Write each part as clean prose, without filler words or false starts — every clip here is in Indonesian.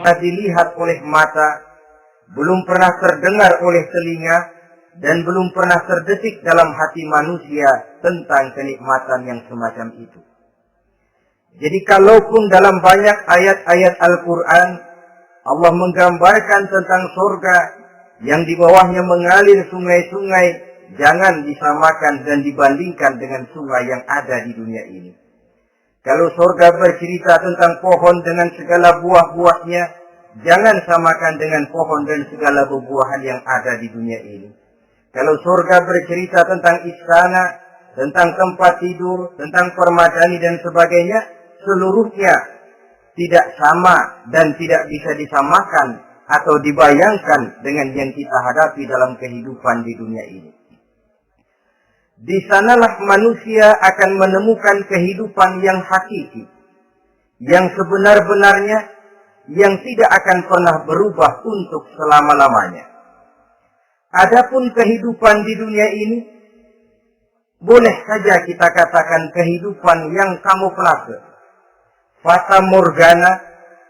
pernah dilihat oleh mata, belum pernah terdengar oleh telinga, dan belum pernah terdetik dalam hati manusia tentang kenikmatan yang semacam itu. Jadi kalaupun dalam banyak ayat-ayat Al-Quran Allah menggambarkan tentang surga yang di bawahnya mengalir sungai-sungai, jangan disamakan dan dibandingkan dengan sungai yang ada di dunia ini. Kalau surga bercerita tentang pohon dengan segala buah-buahnya, jangan samakan dengan pohon dan segala buah-buahan yang ada di dunia ini. Kalau surga bercerita tentang istana, tentang tempat tidur, tentang permadani dan sebagainya, seluruhnya tidak sama dan tidak bisa disamakan atau dibayangkan dengan yang kita hadapi dalam kehidupan di dunia ini. Di sanalah manusia akan menemukan kehidupan yang hakiki, yang sebenar-benarnya, yang tidak akan pernah berubah untuk selama-lamanya. Adapun kehidupan di dunia ini, boleh saja kita katakan kehidupan yang kamuflase, fata morgana,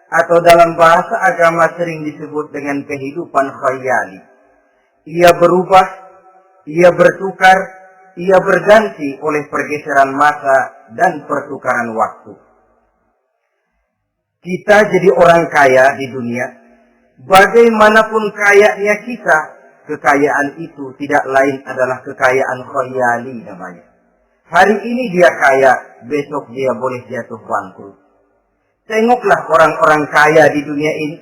atau dalam bahasa agama sering disebut dengan kehidupan khayali. Ia berubah, ia bertukar, ia berganti oleh pergeseran masa dan pertukaran waktu. Kita jadi orang kaya di dunia, bagaimanapun kayanya kita, kekayaan itu tidak lain adalah kekayaan khayali namanya. Hari ini dia kaya, besok dia boleh jatuh bangkrut. Tengoklah orang-orang kaya di dunia ini,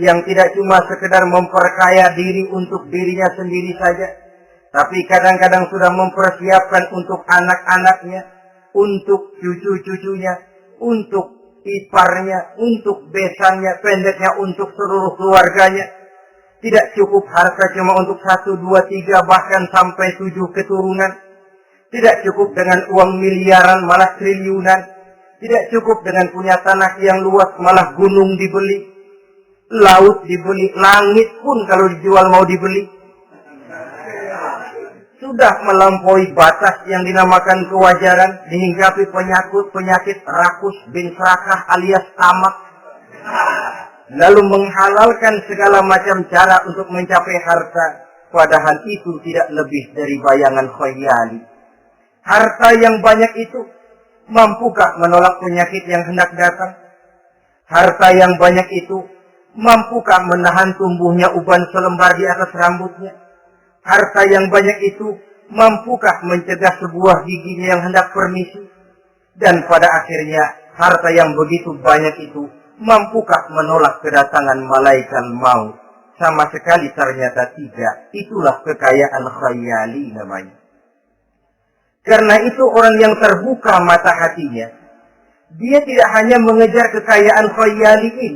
yang tidak cuma sekedar memperkaya diri untuk dirinya sendiri saja, tapi kadang-kadang sudah mempersiapkan untuk anak-anaknya, untuk cucu-cucunya, untuk iparnya, untuk besannya, pendeknya untuk seluruh keluarganya. Tidak cukup harta cuma untuk 1, 2, 3, bahkan sampai 7 keturunan. Tidak cukup dengan uang miliaran, malah triliunan. Tidak cukup dengan punya tanah yang luas, malah gunung dibeli, laut dibeli, langit pun kalau dijual mau dibeli. Sudah melampaui batas yang dinamakan kewajaran, dihinggapi penyakit rakus bin serakah alias tamak. Lalu menghalalkan segala macam cara untuk mencapai harta, padahal itu tidak lebih dari bayangan khayali. Harta yang banyak itu mampukah menolak penyakit yang hendak datang? Harta yang banyak itu mampukah menahan tumbuhnya uban selembar di atas rambutnya? Harta yang banyak itu mampukah mencegah sebuah giginya yang hendak permisi? Dan pada akhirnya harta yang begitu banyak itu mampukah menolak kedatangan malaikat maut? Sama sekali ternyata tidak. Itulah kekayaan khayali namanya. Karena itu orang yang terbuka mata hatinya, dia tidak hanya mengejar kekayaan khayali ini,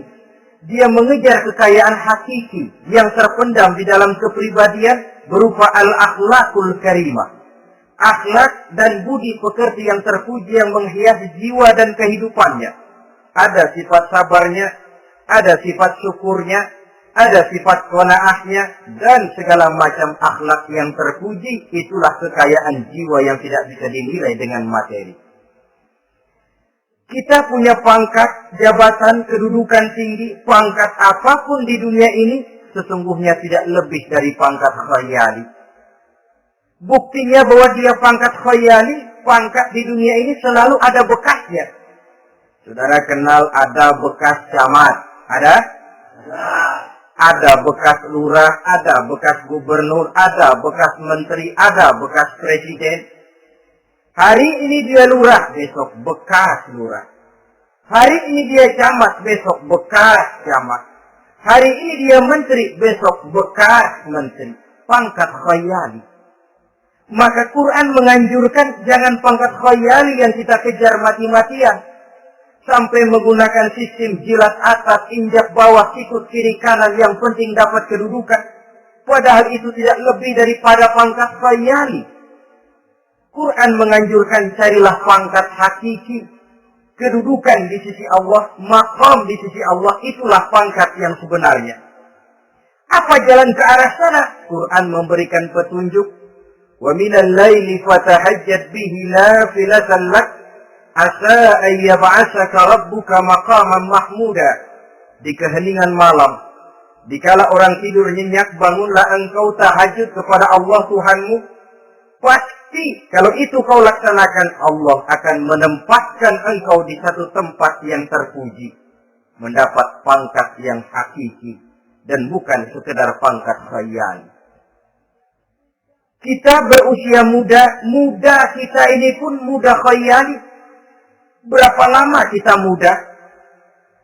dia mengejar kekayaan hakiki yang terpendam di dalam kepribadian berupa al-akhlakul karimah. Akhlak dan budi pekerti yang terpuji yang menghiasi jiwa dan kehidupannya. Ada sifat sabarnya, ada sifat syukurnya, ada sifat qanaahnya, dan segala macam akhlak yang terpuji. Itulah kekayaan jiwa yang tidak bisa dinilai dengan materi. Kita punya pangkat, jabatan, kedudukan tinggi, pangkat apapun di dunia ini, sesungguhnya tidak lebih dari pangkat khayali. Buktinya bahwa dia pangkat khayali, pangkat di dunia ini selalu ada bekasnya. Saudara kenal ada bekas camat? Ada? Ada bekas lurah, ada bekas gubernur, ada bekas menteri, ada bekas presiden. Hari ini dia lurah, besok bekas lurah. Hari ini dia camat, besok bekas camat. Hari ini dia menteri, besok bekas menteri. Pangkat khayali. Maka Quran menganjurkan jangan pangkat khayali yang kita kejar mati-matian. Sampai menggunakan sistem jilat atas, injak bawah, sikut kiri kanan, yang penting dapat kedudukan. Padahal itu tidak lebih daripada pangkat khayali. Quran menganjurkan carilah pangkat hakiki. Kedudukan di sisi Allah, maqam di sisi Allah, itulah pangkat yang sebenarnya. Apa jalan ke arah sana? Quran memberikan petunjuk. Wa minal laili fatahajjat bihi nafilatan lak asa an yab'atsaka rabbuka maqaman mahmuda. di keheningan malam, dikala orang tidur nyenyak, bangunlah engkau tahajud kepada Allah Tuhanmu. Pasti kalau itu kau laksanakan, Allah akan menempatkan engkau di satu tempat yang terpuji, mendapat pangkat yang hakiki dan bukan sekedar pangkat khayal. Kita berusia muda kita ini pun muda khayali. Berapa lama kita muda?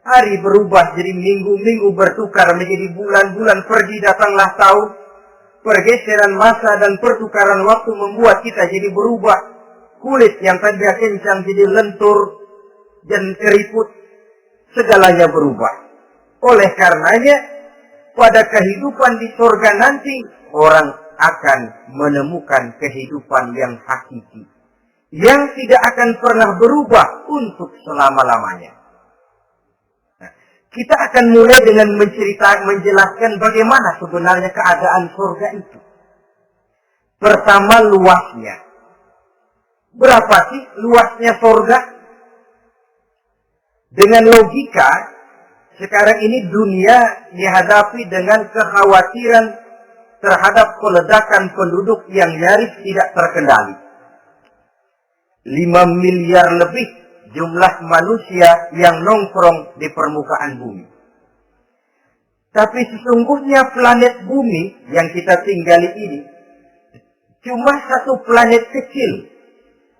Hari berubah jadi minggu bertukar menjadi bulan, pergi datanglah tahun. Pergeseran masa dan pertukaran waktu membuat kita jadi berubah. Kulit yang tadinya kencang jadi lentur dan keriput. Segalanya berubah. Oleh karenanya, pada kehidupan di surga nanti, orang akan menemukan kehidupan yang hakiki, yang tidak akan pernah berubah untuk selama-lamanya. Kita akan mulai dengan menjelaskan bagaimana sebenarnya keadaan surga itu. Pertama, luasnya. Berapa sih luasnya surga? Dengan logika, sekarang ini dunia dihadapi dengan kekhawatiran terhadap peledakan penduduk yang nyaris tidak terkendali. 5 miliar lebih jumlah manusia yang nongkrong di permukaan bumi. Tapi sesungguhnya planet bumi yang kita tinggali ini cuma satu planet kecil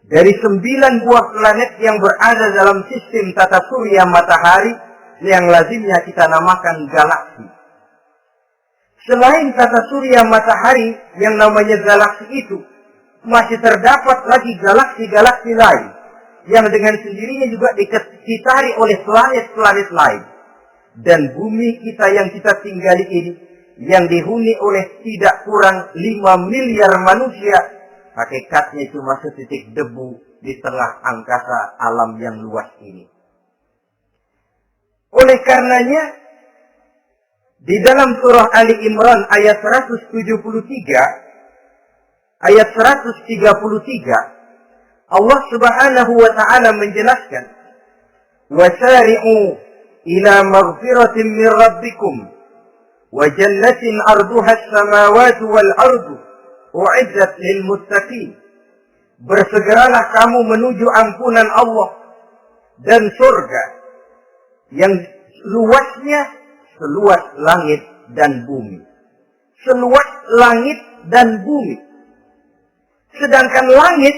dari 9 buah planet yang berada dalam sistem tata surya matahari yang lazimnya kita namakan galaksi. Selain tata surya matahari yang namanya galaksi itu, masih terdapat lagi galaksi-galaksi lain yang dengan sendirinya juga dikelilingi oleh planet-planet lain. Dan bumi kita yang kita tinggali ini, yang dihuni oleh tidak kurang 5 miliar manusia, hakikatnya cuma setitik debu di tengah angkasa alam yang luas ini. Oleh karenanya, di dalam surah Ali Imran ayat 173, ayat 133, Allah Subhanahu wa ta'ala menjelaskan, "Wasari'u ila maghfiratin min rabbikum wa jannatin 'arduha as-samawati wal ardu u'iddat lil muttaqin." Bersegeralah kamu menuju ampunan Allah dan surga yang luasnya seluas langit dan bumi. Seluas langit dan bumi. Sedangkan langit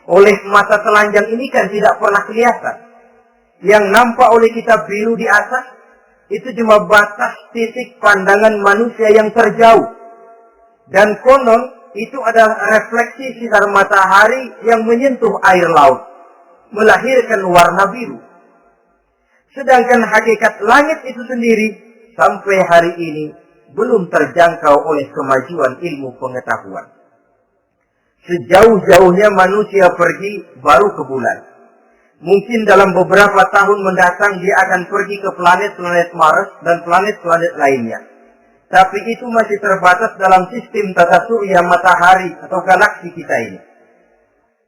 oleh mata telanjang ini kan tidak pernah kelihatan. Yang nampak oleh kita biru di atas, itu cuma batas titik pandangan manusia yang terjauh. Dan konon, itu adalah refleksi sinar matahari yang menyentuh air laut, melahirkan warna biru. Sedangkan hakikat langit itu sendiri, sampai hari ini, belum terjangkau oleh kemajuan ilmu pengetahuan. Sejauh-jauhnya manusia pergi baru ke bulan. Mungkin dalam beberapa tahun mendatang dia akan pergi ke planet-planet Mars dan planet-planet lainnya. Tapi itu masih terbatas dalam sistem tata surya matahari atau galaksi kita ini.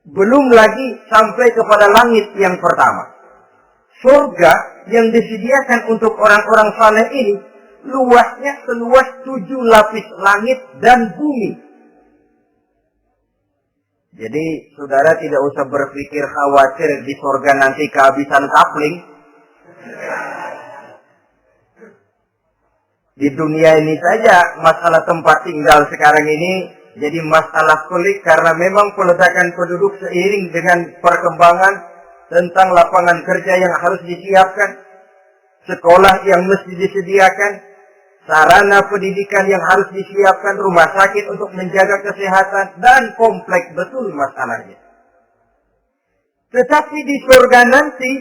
Belum lagi sampai kepada langit yang pertama. Surga yang disediakan untuk orang-orang saleh ini luasnya seluas 7 lapis langit dan bumi. Jadi saudara tidak usah berpikir khawatir di surga nanti kehabisan kapling. Di dunia ini saja masalah tempat tinggal sekarang ini jadi masalah pelik karena memang peledakan penduduk seiring dengan perkembangan tentang lapangan kerja yang harus disiapkan, sekolah yang mesti disediakan, sarana pendidikan yang harus disiapkan, rumah sakit untuk menjaga kesehatan, dan kompleks betul masalahnya. Tetapi di surga nanti,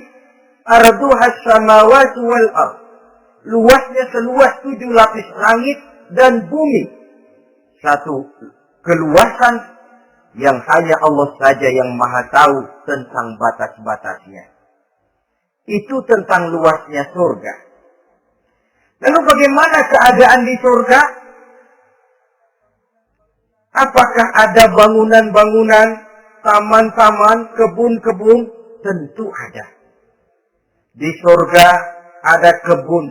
arduhas samawati wal ardh, luasnya seluas 7 lapis langit dan bumi. Satu keluasan yang hanya Allah saja yang maha tahu tentang batas-batasnya. Itu tentang luasnya surga. Lalu bagaimana keadaan di surga? Apakah ada bangunan-bangunan, taman-taman, kebun-kebun? Tentu ada. Di surga ada kebun,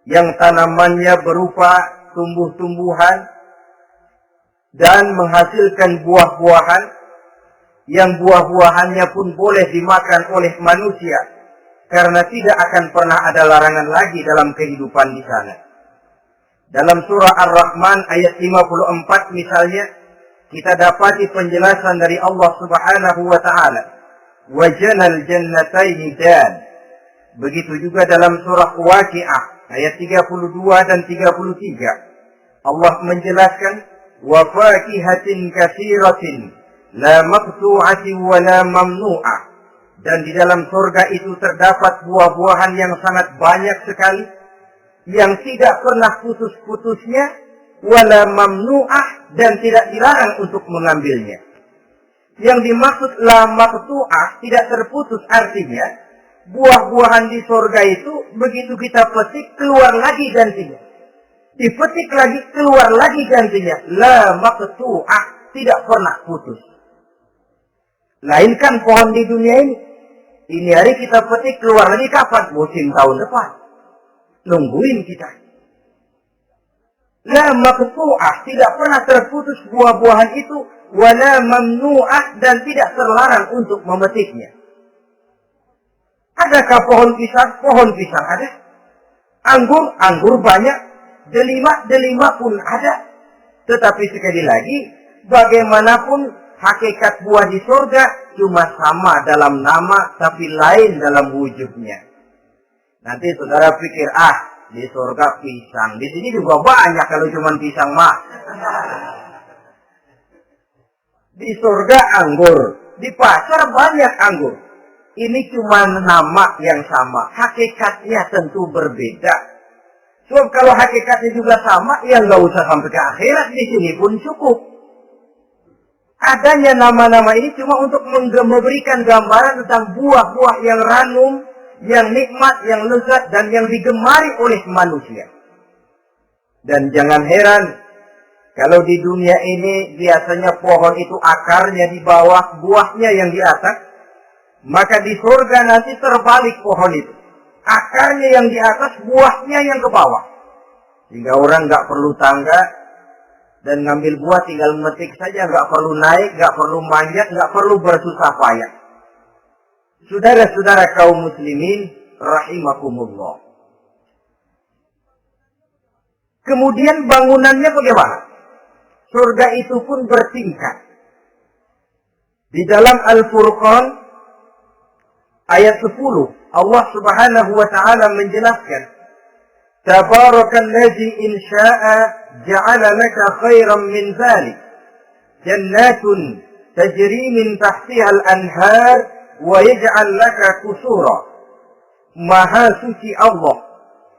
yang tanamannya berupa tumbuh-tumbuhan dan menghasilkan buah-buahan, yang buah-buahannya pun boleh dimakan oleh manusia, karena tidak akan pernah ada larangan lagi dalam kehidupan di sana. Dalam surah Ar-Rahman ayat 54 misalnya, kita dapati penjelasan dari Allah Subhanahu wa Ta'ala, "Wajanal jannataini dan." Begitu juga dalam surah Waqi'ah ayat 32 dan 33, Allah menjelaskan, "Wa fakihatin katsiratin la maqtu'atin wa la mamnu'ah." Dan di dalam surga itu terdapat buah-buahan yang sangat banyak sekali, yang tidak pernah putus-putusnya, wala mamnu'ah, dan tidak dilarang untuk mengambilnya. Yang dimaksud la maqtu'ah, tidak terputus, artinya buah-buahan di surga itu begitu kita petik, keluar lagi gantinya. Dipetik lagi, keluar lagi gantinya. La maqtu'ah, tidak pernah putus. Lainkan pohon di dunia ini. Ini hari kita petik, keluar lagi kapan? Musim tahun depan. Nungguin kita. La maqtu'ah, tidak pernah terputus buah-buahan itu. Wala mamnu'ah, dan tidak terlarang untuk memetiknya. Adakah pohon pisang? Pohon pisang ada. Anggur banyak. Delima pun ada. Tetapi sekali lagi, bagaimanapun hakikat buah di surga cuma sama dalam nama, tapi lain dalam wujudnya. Nanti saudara pikir, di surga pisang. Di sini juga banyak kalau cuma pisang mah. Di surga anggur. Di pasar banyak anggur. Ini cuma nama yang sama. Hakikatnya tentu berbeda. Sebab kalau hakikatnya juga sama, ya nggak usah sampai ke akhirat, di sini pun cukup. Adanya nama-nama ini cuma untuk memberikan gambaran tentang buah-buah yang ranum, yang nikmat, yang lezat, dan yang digemari oleh manusia. Dan jangan heran, kalau di dunia ini biasanya pohon itu akarnya di bawah, buahnya yang di atas, maka di surga nanti terbalik pohon itu. Akarnya yang di atas, buahnya yang ke bawah. Sehingga orang nggak perlu tangga, dan ngambil buah tinggal metik saja, nggak perlu naik, nggak perlu manjat, nggak perlu bersusah payah. Saudara-saudara kaum muslimin, rahimakumullah. Kemudian bangunannya bagaimana? Surga itu pun bertingkat. Di dalam Al-Furqan ayat 10, Allah Subhanahu wa Ta'ala menjelaskan, Tabarakalladzi in syaa ja'ala laka khairan min dzalik jannatun tajri min tahtiha al-anhar wa yaj'al laka qusura. Maha suci Allah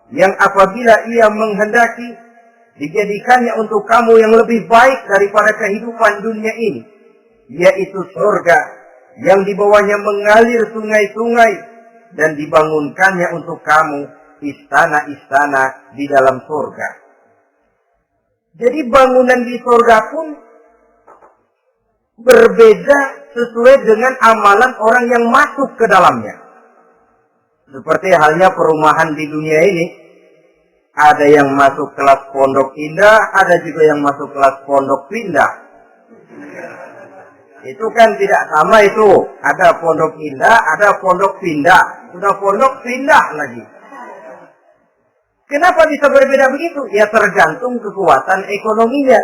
yang apabila ia menghendaki dijadikannya untuk kamu yang lebih baik daripada kehidupan dunia ini, yaitu surga yang di bawahnya mengalir sungai-sungai, dan dibangunkannya untuk kamu istana-istana di dalam surga. Jadi bangunan di surga pun berbeda sesuai dengan amalan orang yang masuk ke dalamnya. Seperti halnya perumahan di dunia ini, ada yang masuk kelas pondok indah, ada juga yang masuk kelas pondok pindah. Itu kan tidak sama itu. Ada pondok indah, ada pondok pindah. Sudah pondok pindah lagi. Kenapa bisa berbeda begitu? Ya tergantung kekuatan ekonominya.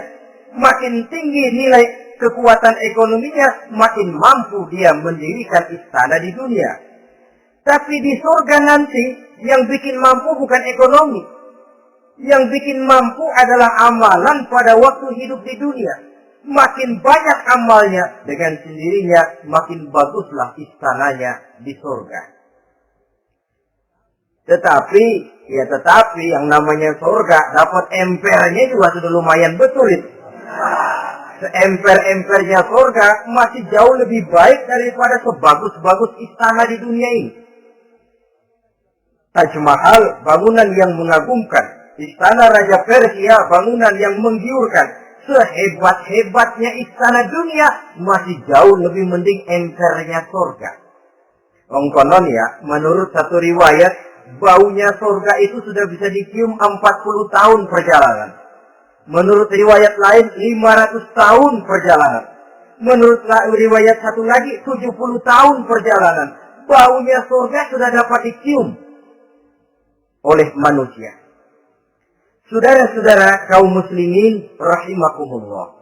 Makin tinggi nilai kekuatan ekonominya, makin mampu dia mendirikan istana di dunia. Tapi di surga nanti, yang bikin mampu bukan ekonomi. Yang bikin mampu adalah amalan pada waktu hidup di dunia. Makin banyak amalnya, dengan sendirinya makin baguslah istananya di surga. Tetapi yang namanya surga, dapat empernya juga sudah lumayan betul itu. Seemper-empernya surga masih jauh lebih baik daripada sebagus-bagus istana di dunia ini. Taj Mahal, bangunan yang mengagumkan. Istana Raja Persia, bangunan yang menggiurkan. Sehebat-hebatnya istana dunia, masih jauh lebih mending empernya surga. Konon ya, menurut satu riwayat, baunya surga itu sudah bisa dicium 40 tahun perjalanan. Menurut riwayat lain 500 tahun perjalanan. Menurut riwayat satu lagi 70 tahun perjalanan. Baunya surga sudah dapat dicium oleh manusia. Saudara-saudara kaum muslimin rahimakumullah.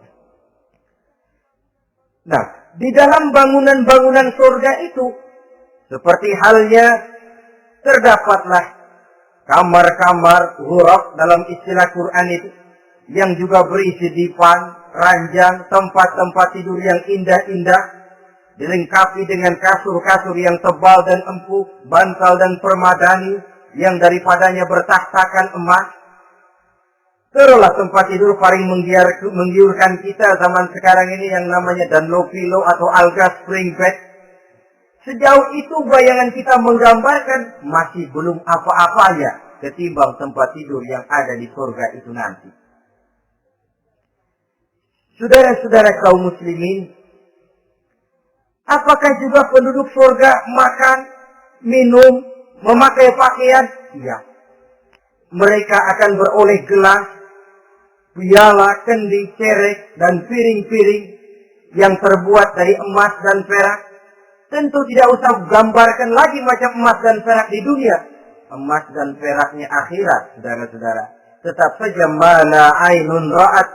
Nah, di dalam bangunan-bangunan surga itu, seperti halnya terdapatlah kamar-kamar ghuraf dalam istilah Quran itu, yang juga berisi divan, ranjang, tempat-tempat tidur yang indah-indah, dilengkapi dengan kasur-kasur yang tebal dan empuk, bantal dan permadani, yang daripadanya bertahtakan emas. Terulah tempat tidur paling menggiurkan kita zaman sekarang ini yang namanya Dunlopillow atau Alga Spring Bed. Sejauh itu bayangan kita menggambarkan masih belum apa-apanya ketimbang tempat tidur yang ada di surga itu nanti. Saudara-saudara kaum muslimin, apakah juga penduduk surga makan, minum, memakai pakaian? Iya. Mereka akan beroleh gelas, piala, kendi, cerek, dan piring-piring yang terbuat dari emas dan perak. Tentu tidak usah gambarkan lagi macam emas dan perak di dunia. Emas dan peraknya akhirat, saudara-saudara. Tetap saja mana ainun ra'at,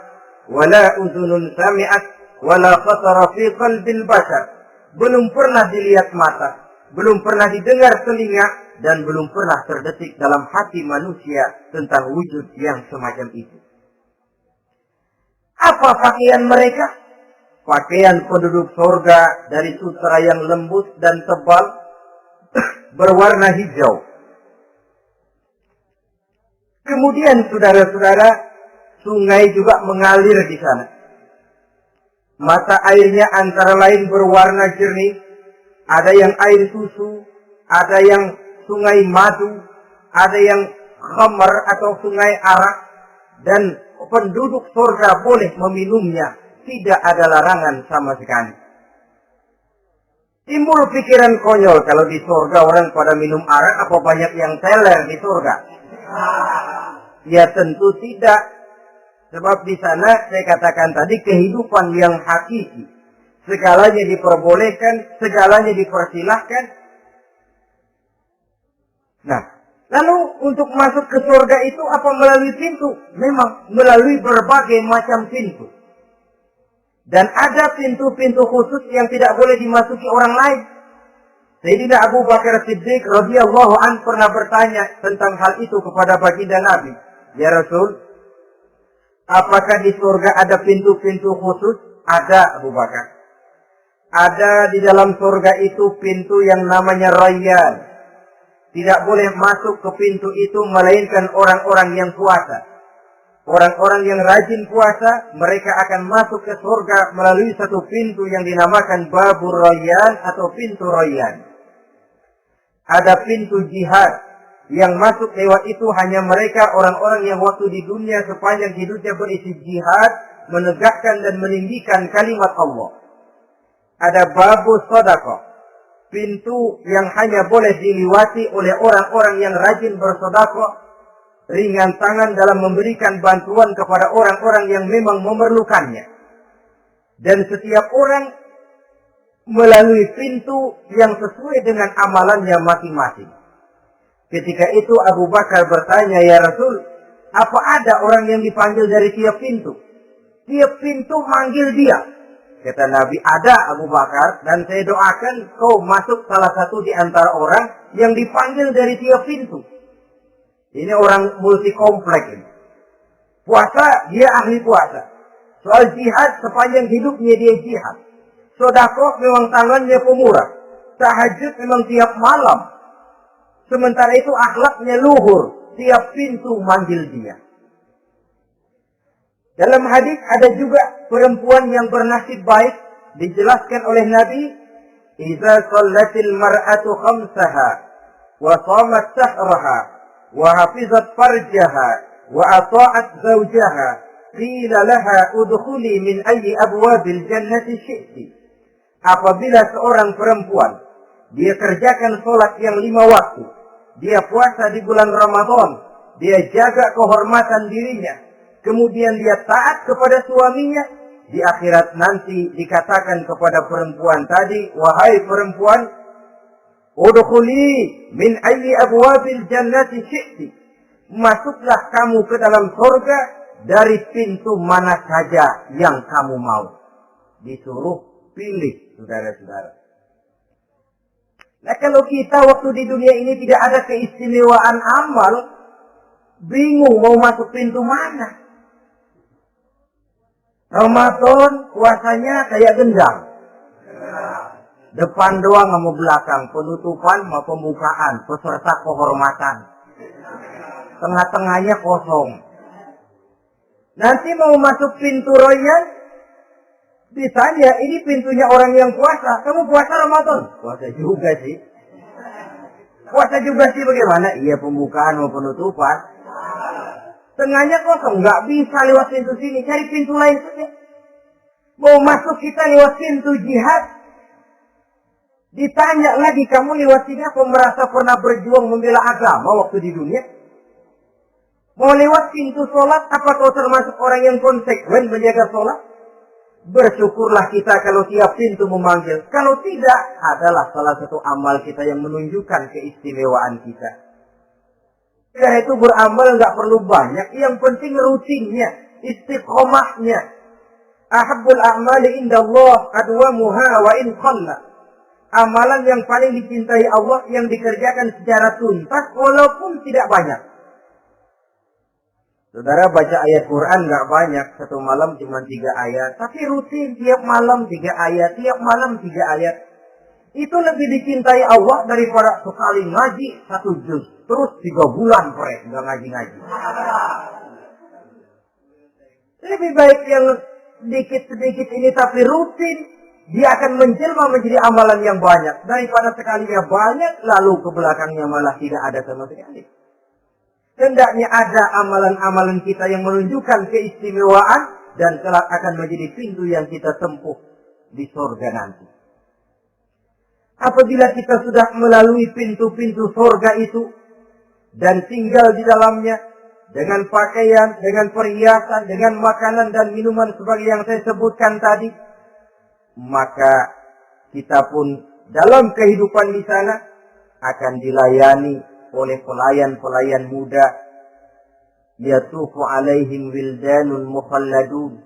wala uzunun sami'at, wala khatara fi qalbil bashar. Belum pernah dilihat mata, belum pernah didengar telinga, dan belum pernah terdetik dalam hati manusia tentang wujud yang semacam itu. Apa pakaian mereka? Pakaian penduduk surga dari sutra yang lembut dan tebal, berwarna hijau. Kemudian saudara-saudara, sungai juga mengalir di sana. Mata airnya antara lain berwarna jernih, ada yang air susu, ada yang sungai madu, ada yang khamar atau sungai arak, dan penduduk surga boleh meminumnya. Tidak ada larangan sama sekali. Timbul pikiran konyol, kalau di surga orang pada minum arak, apa banyak yang teler di surga? Ya tentu tidak. Sebab di sana saya katakan tadi kehidupan yang hakiki. Segalanya diperbolehkan, segalanya dipersilahkan. Nah, lalu untuk masuk ke surga itu apa melalui pintu? Memang melalui berbagai macam pintu. Dan ada pintu-pintu khusus yang tidak boleh dimasuki orang lain. Sayyidina Abu Bakar Siddiq radhiyallahu anhu pernah bertanya tentang hal itu kepada baginda Nabi. Ya Rasul, apakah di surga ada pintu-pintu khusus? Ada, Abu Bakar. Ada di dalam surga itu pintu yang namanya Rayyan. Tidak boleh masuk ke pintu itu melainkan orang-orang yang puasa. Orang-orang yang rajin puasa, mereka akan masuk ke surga melalui satu pintu yang dinamakan Babur Rayyan atau pintu Rayyan. Ada pintu jihad, yang masuk lewat itu hanya mereka orang-orang yang waktu di dunia sepanjang hidupnya berisi jihad, menegakkan dan meninggikan kalimat Allah. Ada Babur Sedekah, pintu yang hanya boleh dilewati oleh orang-orang yang rajin bersedekah, ringan tangan dalam memberikan bantuan kepada orang-orang yang memang memerlukannya. Dan setiap orang melalui pintu yang sesuai dengan amalannya masing-masing. Ketika itu Abu Bakar bertanya, ya Rasul, apa ada orang yang dipanggil dari tiap pintu? Tiap pintu manggil dia. Kata Nabi, ada Abu Bakar, dan saya doakan kau masuk salah satu di antara orang yang dipanggil dari tiap pintu. Ini orang multi komplek ini. Puasa, dia ahli puasa. Soal jihad, sepanjang hidupnya dia jihad. Sedekah memang tangannya pemurah. Tahajud memang tiap malam. Sementara itu akhlaknya luhur. Tiap pintu manggil dia. Dalam hadis ada juga perempuan yang bernasib baik. Dijelaskan oleh Nabi, "Idza shallatil mar'atu khamsaha wa shamat shahraha wa hafizat farjaha wa ata'at zawjaha qila laha udkhuli min ayyi abwabil jannati syi'ti." Apabila seorang perempuan dia kerjakan salat yang 5 waktu, dia puasa di bulan Ramadan, dia jaga kehormatan dirinya, kemudian dia taat kepada suaminya, di akhirat nanti dikatakan kepada perempuan tadi, wahai perempuan, udkhuli min ayyi abwabil jannati syi'ti. Masuklah kamu ke dalam surga dari pintu mana saja yang kamu mau. Disuruh pilih, saudara-saudara. Nah, kalau kita waktu di dunia ini tidak ada keistimewaan amal, bingung mau masuk pintu mana. Ramadan puasanya kayak gendang. Depan doang sama belakang, penutupan sama pembukaan, peserta kehormatan. Tengah-tengahnya kosong. Nanti mau masuk pintu royal, ditanya, ini pintunya orang yang puasa. Kamu puasa Ramadan? Puasa juga sih. Puasa juga sih bagaimana? Iya, pembukaan mau penutupan. Tengahnya kosong, nggak bisa lewat pintu sini, cari pintu lain saja. Mau masuk kita lewat pintu jihad, ditanya lagi, kamu lewat sini apa merasa pernah berjuang membela agama waktu di dunia? Mau lewat pintu sholat, apa kau termasuk orang yang konsekuen menjaga sholat? Bersyukurlah kita kalau tiap pintu memanggil. Kalau tidak, adalah salah satu amal kita yang menunjukkan keistimewaan kita. Karena itu beramal nggak perlu banyak, yang penting rutinnya, istiqomahnya. Ahabbul a'mali indallah adwamuha wa in qalla. Amalan yang paling dicintai Allah yang dikerjakan secara tuntas walaupun tidak banyak. Saudara baca ayat Quran nggak banyak, satu malam cuma 3 ayat, tapi rutin tiap malam 3 ayat, tiap malam 3 ayat. Itu lebih dicintai Allah daripada sekali ngaji 1 juz, terus 3 bulan nggak ngaji-ngaji. Lebih baik yang sedikit-sedikit ini tapi rutin, dia akan menjelma menjadi amalan yang banyak daripada sekalinya banyak lalu ke belakangnya malah tidak ada sama sekali. Hendaknya ada amalan-amalan kita yang menunjukkan keistimewaan dan kelak akan menjadi pintu yang kita tempuh di surga nanti. Apabila kita sudah melalui pintu-pintu surga itu dan tinggal di dalamnya dengan pakaian, dengan perhiasan, dengan makanan dan minuman sebagai yang saya sebutkan tadi, maka kita pun dalam kehidupan di sana akan dilayani oleh pelayan-pelayan muda. Yatufu alaihim wildanun mukhalladun.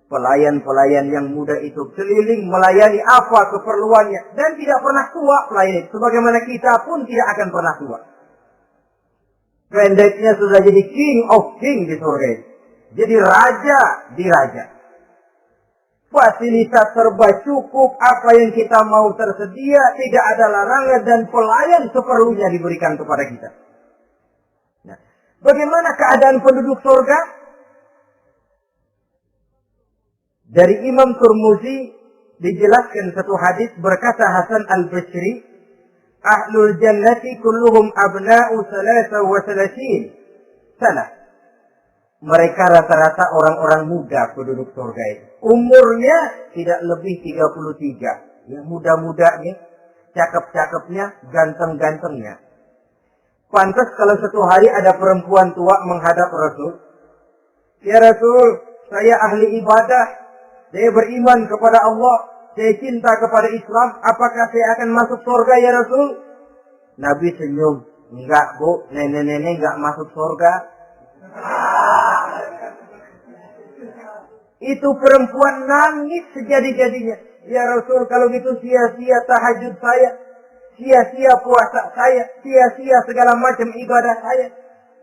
Pelayan-pelayan yang muda itu keliling melayani apa keperluannya. Dan tidak pernah tua pelayan itu. Sebagaimana kita pun tidak akan pernah tua. Pendeknya sudah jadi king of king di surga. Jadi raja di raja. Fasilitas serba cukup, apa yang kita mau tersedia, tidak ada larangan dan pelayan seperlunya diberikan kepada kita. Nah, bagaimana keadaan penduduk surga? Dari Imam Turmuzi dijelaskan satu hadis, berkata Hasan al-Basri, ahlul jannati kulluhum abna'u 33 sana. Mereka rata-rata orang-orang muda penduduk surga itu. Umurnya tidak lebih 33. Ya, muda-mudanya, cakep-cakepnya, ganteng-gantengnya. Pantas kalau satu hari ada perempuan tua menghadap Rasul. Ya Rasul, saya ahli ibadah. Saya beriman kepada Allah. Saya cinta kepada Islam. Apakah saya akan masuk surga ya Rasul? Nabi senyum. Enggak bu, nenek-nenek enggak masuk surga. Itu perempuan nangis sejadi-jadinya. Ya Rasul, kalau gitu sia-sia tahajud saya, sia-sia puasa saya, sia-sia segala macam ibadah saya.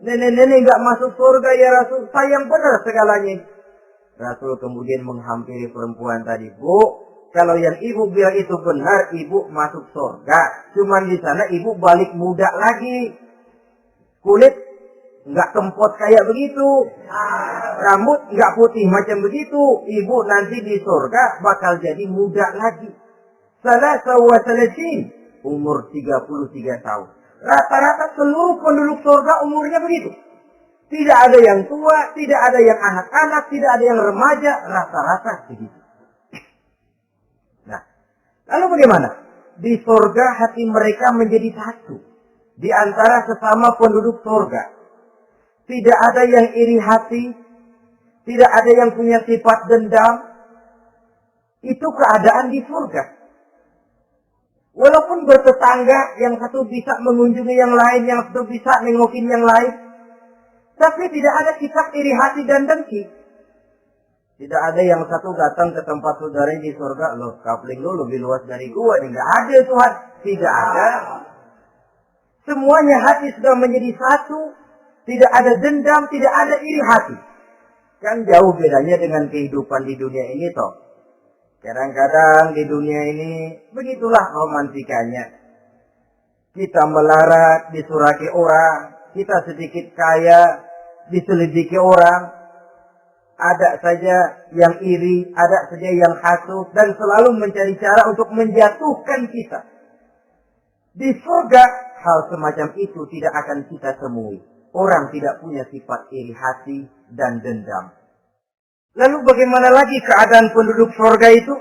Nenek-nenek enggak masuk surga ya Rasul, sayang benar segalanya. Rasul kemudian menghampiri perempuan tadi. Bu, kalau yang ibu bilang itu benar, ibu masuk surga. Cuman di sana ibu balik muda lagi. Kulit nggak kempot kayak begitu, rambut nggak putih macam begitu. Ibu nanti di surga bakal jadi muda lagi. Salasa wa salasin, umur 33 tahun. Rata-rata seluruh penduduk surga umurnya begitu. Tidak ada yang tua, tidak ada yang anak-anak, tidak ada yang remaja, rata-rata begitu. Nah, lalu bagaimana? Di surga hati mereka menjadi satu. di antara sesama penduduk surga. Tidak ada yang iri hati, tidak ada yang punya sifat dendam. Itu keadaan di surga. Walaupun bertetangga, yang satu bisa mengunjungi yang lain, yang satu bisa nengokin yang lain, tapi tidak ada sifat iri hati dan dengki. Tidak ada yang satu datang ke tempat saudara di surga, loh kapling lu lebih luas dari gua, ini nggak ada Tuhan. Tidak ada. Semuanya hati sudah menjadi satu, tidak ada dendam, tidak ada iri hati. Kan jauh bedanya dengan kehidupan di dunia ini toh. Kadang-kadang di dunia ini begitulah romantikanya. Kita melarat, disuraki orang, kita sedikit kaya, diselidiki orang. Ada saja yang iri, ada saja yang hasut, dan selalu mencari cara untuk menjatuhkan kita. Di surga, hal semacam itu tidak akan kita temui. Orang tidak punya sifat iri hati dan dendam. Lalu bagaimana lagi keadaan penduduk surga itu?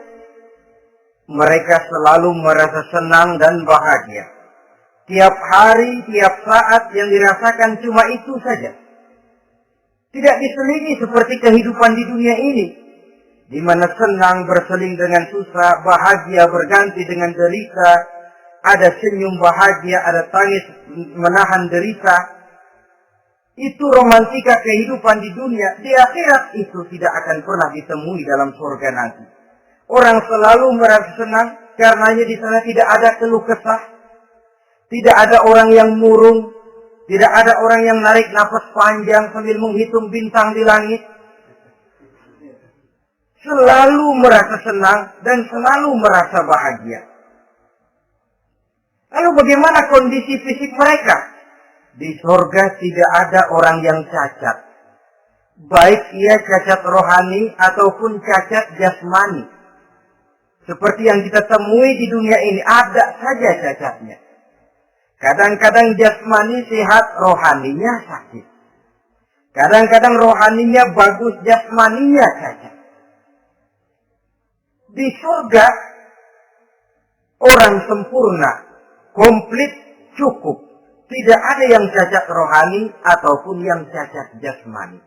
Mereka selalu merasa senang dan bahagia. Tiap hari, tiap saat yang dirasakan cuma itu saja. Tidak diselingi seperti kehidupan di dunia ini, di mana senang berseling dengan susah, bahagia berganti dengan derita, ada senyum bahagia, ada tangis menahan derita. Itu romantika kehidupan di dunia. Di akhirat itu tidak akan pernah ditemui dalam surga nanti. Orang selalu merasa senang karenanya di sana tidak ada keluh kesah, tidak ada orang yang murung. Tidak ada orang yang narik nafas panjang sambil menghitung bintang di langit. Selalu merasa senang dan selalu merasa bahagia. Lalu bagaimana kondisi fisik mereka? Di surga tidak ada orang yang cacat. Baik ia cacat rohani ataupun cacat jasmani. Seperti yang kita temui di dunia ini, ada saja cacatnya. Kadang-kadang jasmani sehat, rohaninya sakit. Kadang-kadang rohaninya bagus, jasmaninya cacat. Di surga, orang sempurna, komplit, cukup. Tidak ada yang cacat rohani ataupun yang cacat jasmani.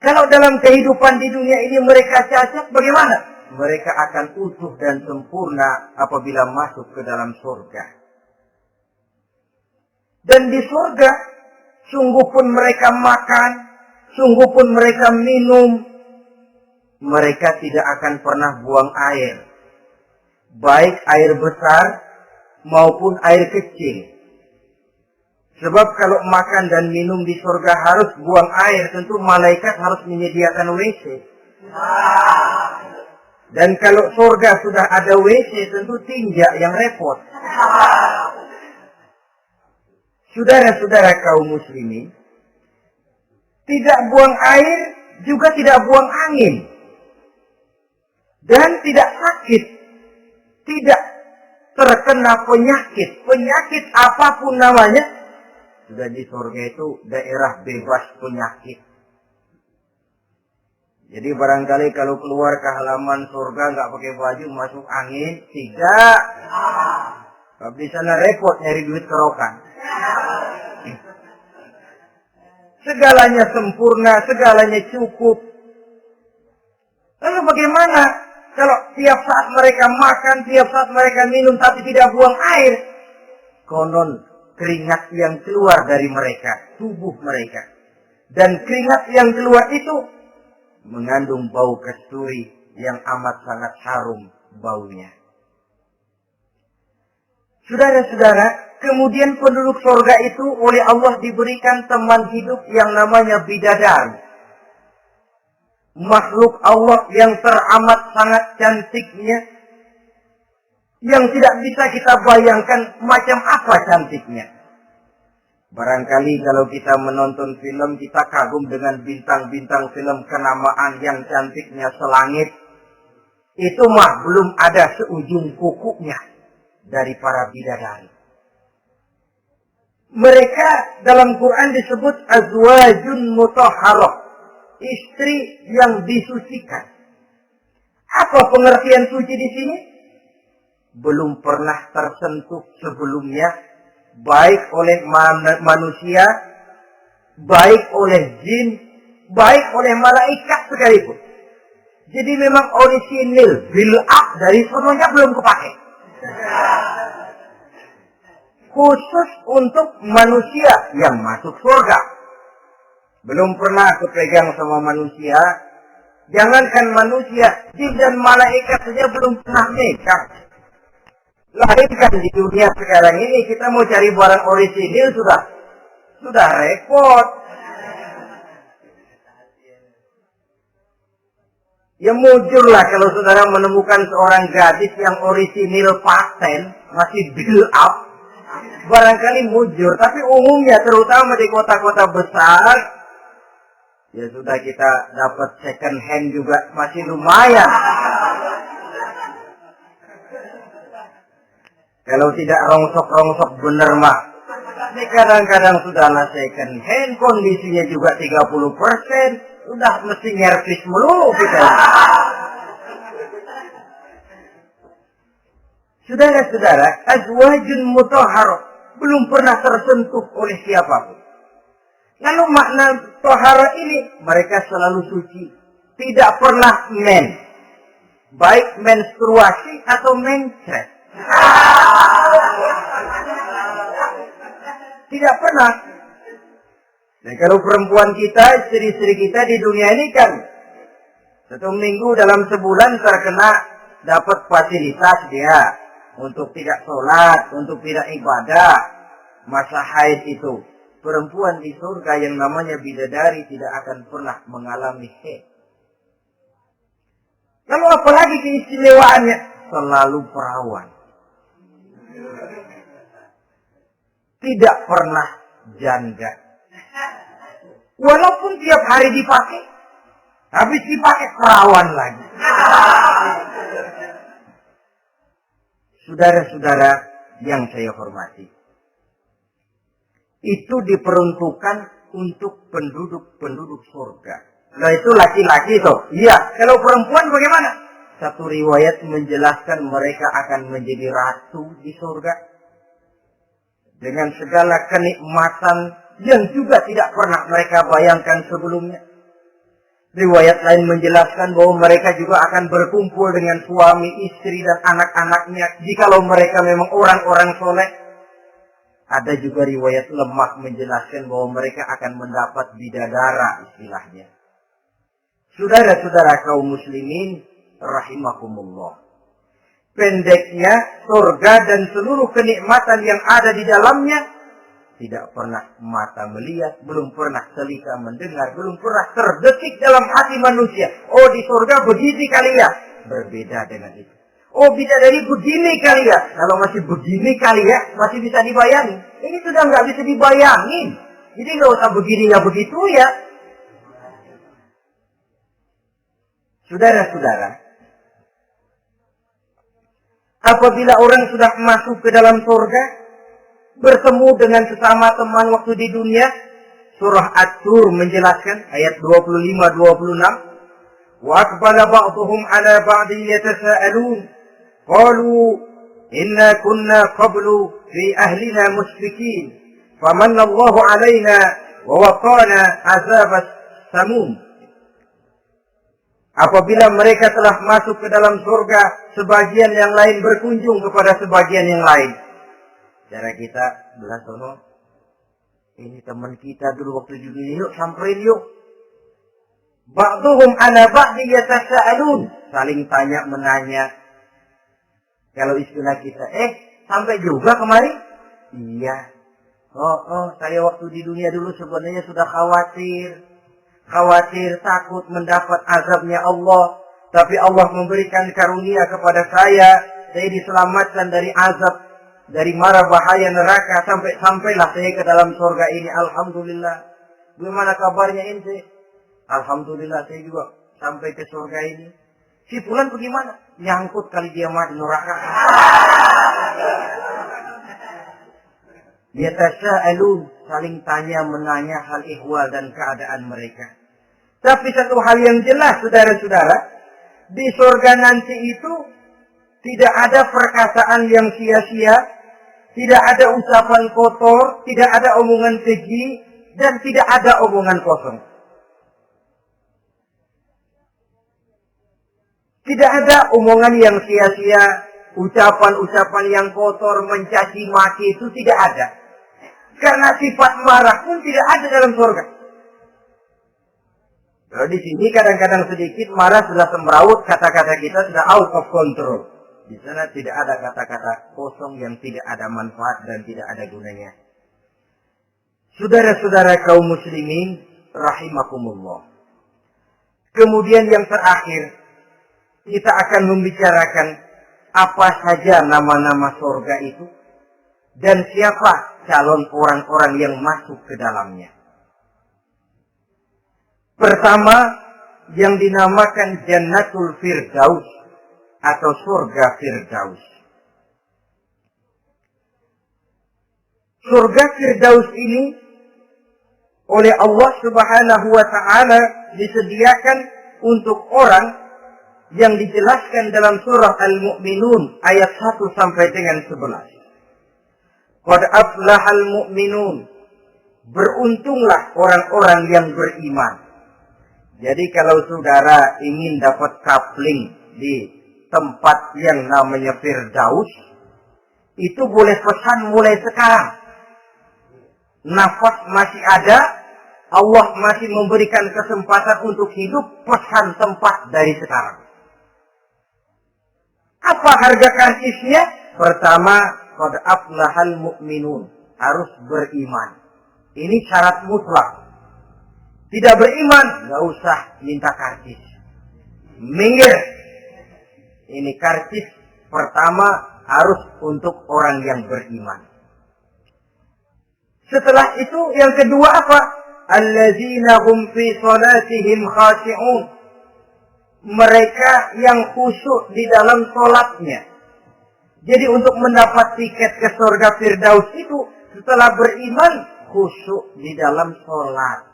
Kalau dalam kehidupan di dunia ini mereka cacat, bagaimana? Mereka akan utuh dan sempurna apabila masuk ke dalam surga. Dan di surga, sungguh pun mereka makan, sungguh pun mereka minum, mereka tidak akan pernah buang air. Baik air besar maupun air kecil. Sebab kalau makan dan minum di surga harus buang air, tentu malaikat harus menyediakan WC. Dan kalau surga sudah ada WC, tentu tinja yang repot. Saudara-saudara kaum muslimin, tidak buang air, juga tidak buang angin. Dan tidak sakit. Tidak terkena penyakit. Penyakit apapun namanya. Sudah di surga itu daerah bebas penyakit. Jadi barangkali kalau keluar ke halaman surga nggak pakai baju, masuk angin. Tidak. Kalau di sana repot nyari duit kerokan. Segalanya sempurna, segalanya cukup. Lalu bagaimana kalau tiap saat mereka makan, tiap saat mereka minum, tapi tidak buang air? Konon keringat yang keluar dari mereka, tubuh mereka. Dan keringat yang keluar itu mengandung bau kasturi yang amat sangat harum baunya. Saudara-saudara, kemudian penduduk surga itu oleh Allah diberikan teman hidup yang namanya bidadari. Makhluk Allah yang teramat sangat cantiknya, yang tidak bisa kita bayangkan macam apa cantiknya. Barangkali kalau kita menonton film, kita kagum dengan bintang-bintang film kenamaan yang cantiknya selangit. Itu mah belum ada seujung kukunya dari para bidadari. Mereka dalam Quran disebut azwajun mutahharah, istri yang disucikan. Apa pengertian suci di sini? Belum pernah tersentuh sebelumnya baik oleh manusia, baik oleh jin, baik oleh malaikat sekalipun. Jadi memang orisinil, build up dari semuanya belum kepake. Khusus untuk manusia yang masuk surga. Belum pernah kepegang sama manusia. Jangankan manusia, jin dan malaikat saja belum pernah megang. Lahirkan di dunia sekarang ini, kita mau cari barang orisinil sudah repot. Ya mujurlah kalau saudara menemukan seorang gadis yang orisinil paten, masih build up. Barangkali mujur, tapi umumnya terutama di kota-kota besar, ya sudah kita dapat second hand juga masih lumayan. Kalau tidak rongsok-rongsok bener mah. Ini kadang-kadang sudahlah second hand, kondisinya juga 30%. Udah mesti nyervis melulu kita. Saudara-saudara, azwajun mutahharah belum pernah tersentuh oleh siapapun. Lalu makna tahara ini, mereka selalu suci. Tidak pernah baik menstruasi atau mencret. Tidak pernah. Nah, kalau perempuan kita, istri-istri kita di dunia ini kan, 1 minggu dalam sebulan terkena dapat fasilitas dia. Untuk tidak sholat, untuk tidak ibadah, masa haid itu. Perempuan di surga yang namanya bidadari tidak akan pernah mengalami haid. Lalu apalagi keistimewaannya? Selalu perawan. Tidak pernah janda. Walaupun tiap hari dipakai, habis dipakai perawan lagi. Saudara-saudara yang saya hormati, itu diperuntukkan untuk penduduk-penduduk surga. Nah itu laki-laki itu. Iya, kalau perempuan bagaimana? Satu riwayat menjelaskan mereka akan menjadi ratu di surga. Dengan segala kenikmatan yang juga tidak pernah mereka bayangkan sebelumnya. Riwayat lain menjelaskan bahwa mereka juga akan berkumpul dengan suami, istri, dan anak-anaknya. Jikalau mereka memang orang-orang soleh. Ada juga riwayat lemah menjelaskan bahwa mereka akan mendapat bidadara istilahnya. Saudara-saudara kaum muslimin, rahimakumullah. Pendeknya, surga dan seluruh kenikmatan yang ada di dalamnya tidak pernah mata melihat, belum pernah telinga mendengar, belum pernah terdetik dalam hati manusia. Oh di surga begini kali ya. Berbeda dengan itu. Oh bidadari begini kali ya. Kalau masih begini kali ya, masih bisa dibayangin. Ini sudah nggak bisa dibayangin. Jadi nggak usah begini ya begitu ya. Saudara-saudara, apabila orang sudah masuk ke dalam surga, bertemu dengan sesama teman waktu di dunia, surah At-Tur menjelaskan ayat 25-26, wa aqbala ba'dhum 'ala ba'din yatasaalun qalu inna kunna qablu fi ahlina musyrikin famanna Allahu 'alaina wa waqana 'adzabas samum. Apabila mereka telah masuk ke dalam surga, sebagian yang lain berkunjung kepada sebagian yang lain. Cara kita belah sono, ini teman kita dulu waktu dunia, yuk samperin yuk. Ba'duhum ala ba'di yatasaalun, saling tanya menanya. Kalau istilah kita, sampai juga kemari? Iya. Saya waktu di dunia dulu sebenarnya sudah khawatir takut mendapat azabnya Allah, tapi Allah memberikan karunia kepada saya diselamatkan dari azab, dari mara bahaya neraka, sampailah saya ke dalam surga ini. Alhamdulillah. Bagaimana kabarnya ente? Alhamdulillah saya juga sampai ke surga ini. Si fulan bagaimana? Nyangkut kali dia mati neraka. Yatasaalun, saling tanya menanya hal ihwal dan keadaan mereka. Tapi satu hal yang jelas saudara-saudara, di surga nanti itu tidak ada perkataan yang sia-sia, tidak ada ucapan kotor, tidak ada omongan keji, dan tidak ada omongan kosong. Tidak ada omongan yang sia-sia, ucapan-ucapan yang kotor, mencaci maki, itu tidak ada. Karena sifat marah pun tidak ada dalam surga. Kalau di sini kadang-kadang sedikit marah sudah semrawut, kata-kata kita sudah out of control. Di sana tidak ada kata-kata kosong yang tidak ada manfaat dan tidak ada gunanya. Saudara-saudara kaum muslimin, rahimakumullah. Kemudian yang terakhir, kita akan membicarakan apa saja nama-nama surga itu dan siapa calon orang-orang yang masuk ke dalamnya. Pertama, yang dinamakan Jannatul Firdaus atau surga Firdaus. Surga Firdaus ini oleh Allah Subhanahu wa taala disediakan untuk orang yang dijelaskan dalam surah Al-Mu'minun ayat 1 sampai dengan 11. Qad aflahal mu'minun. Beruntunglah orang-orang yang beriman. Jadi kalau saudara ingin dapat kapling di tempat yang namanya Firdaus, itu boleh pesan mulai sekarang. Nafas masih ada, Allah masih memberikan kesempatan untuk hidup, pesan tempat dari sekarang. Apa harga karcisnya? Pertama, qad aflahal mu'minun. Harus beriman. Ini syarat mutlak. Tidak beriman, nggak usah minta karcis. Minggir. Ini karcis pertama harus untuk orang yang beriman. Setelah itu yang kedua apa? Allazina hum fi salatihim khashi'un. Mereka yang khusyuk di dalam sholatnya. Jadi untuk mendapat tiket ke surga Firdaus itu, setelah beriman, khusyuk di dalam sholat.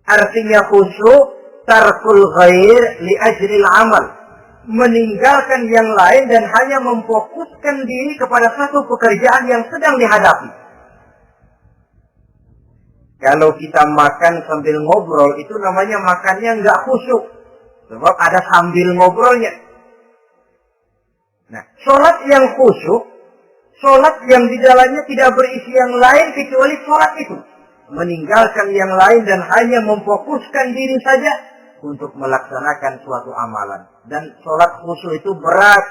Artinya khusyuk, tarkul ghair li ajril amal. Meninggalkan yang lain dan hanya memfokuskan diri kepada satu pekerjaan yang sedang dihadapi. Kalau kita makan sambil ngobrol, itu namanya makannya nggak khusyuk. Sebab ada sambil ngobrolnya. Nah, sholat yang khusyuk, sholat yang di dalamnya tidak berisi yang lain kecuali sholat itu. Meninggalkan yang lain dan hanya memfokuskan diri saja untuk melaksanakan suatu amalan. Dan sholat khusyuk itu berat.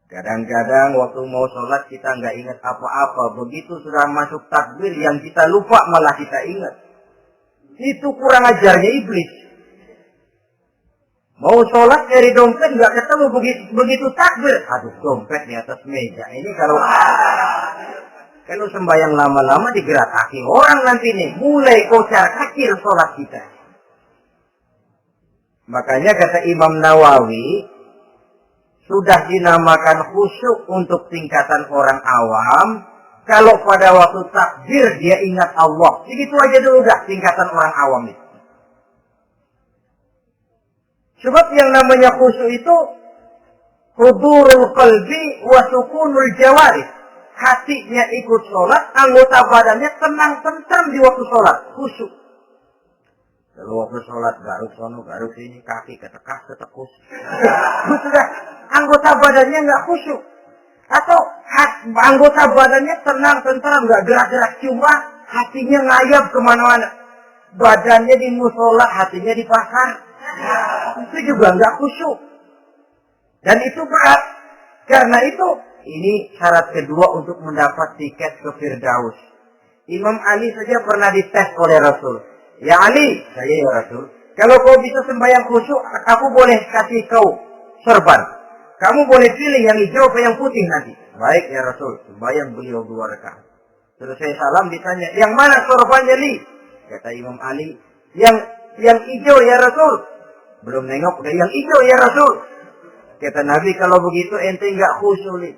Kadang-kadang waktu mau sholat kita nggak ingat apa-apa. Begitu sudah masuk takbir yang kita lupa malah kita ingat. Itu kurang ajarnya iblis. Mau sholat dari dompet nggak ketemu, begitu takbir. Aduh, dompet di atas meja. Ini kalau sembahyang lama-lama digerakaki orang nanti nih. Mulai kocar kacir sholat kita. Makanya kata Imam Nawawi, sudah dinamakan khusyuk untuk tingkatan orang awam. Kalau pada waktu takbir dia ingat Allah. Begitu aja dulu dah tingkatan orang awam itu. Sebab yang namanya khusyuk itu hudurul qalbi wa sukunul jawarih. Hatinya ikut sholat, anggota badannya tenang tentram di waktu sholat. Khusyuk. Kalau waktu sholat garuk sono, garuk sini, kaki ketekas, ketekus. Sudah, anggota badannya nggak khusyuk. Atau anggota badannya tenang tentram, nggak gerak-gerak, cuma hatinya ngayap kemana-mana. Badannya di musola, hatinya di pasar. Itu juga nggak khusyuk. Dan itu berat. Karena itu, ini syarat kedua untuk mendapat tiket ke Firdaus. Imam Ali saja pernah dites oleh Rasul. Ya Ali, saya ya Rasul. Kalau kau bisa sembahyang khusyuk, aku boleh kasih kau sorban. Kamu boleh pilih yang hijau atau yang putih nanti. Baik ya Rasul, sembahyang beliau 2 rakaat. Terus saya salam ditanya, yang mana sorbannya Li? Kata Imam Ali, yang hijau ya Rasul. Belum nengok, udah yang hijau ya Rasul. Kata Nabi, kalau begitu ente nggak khusyuk Li.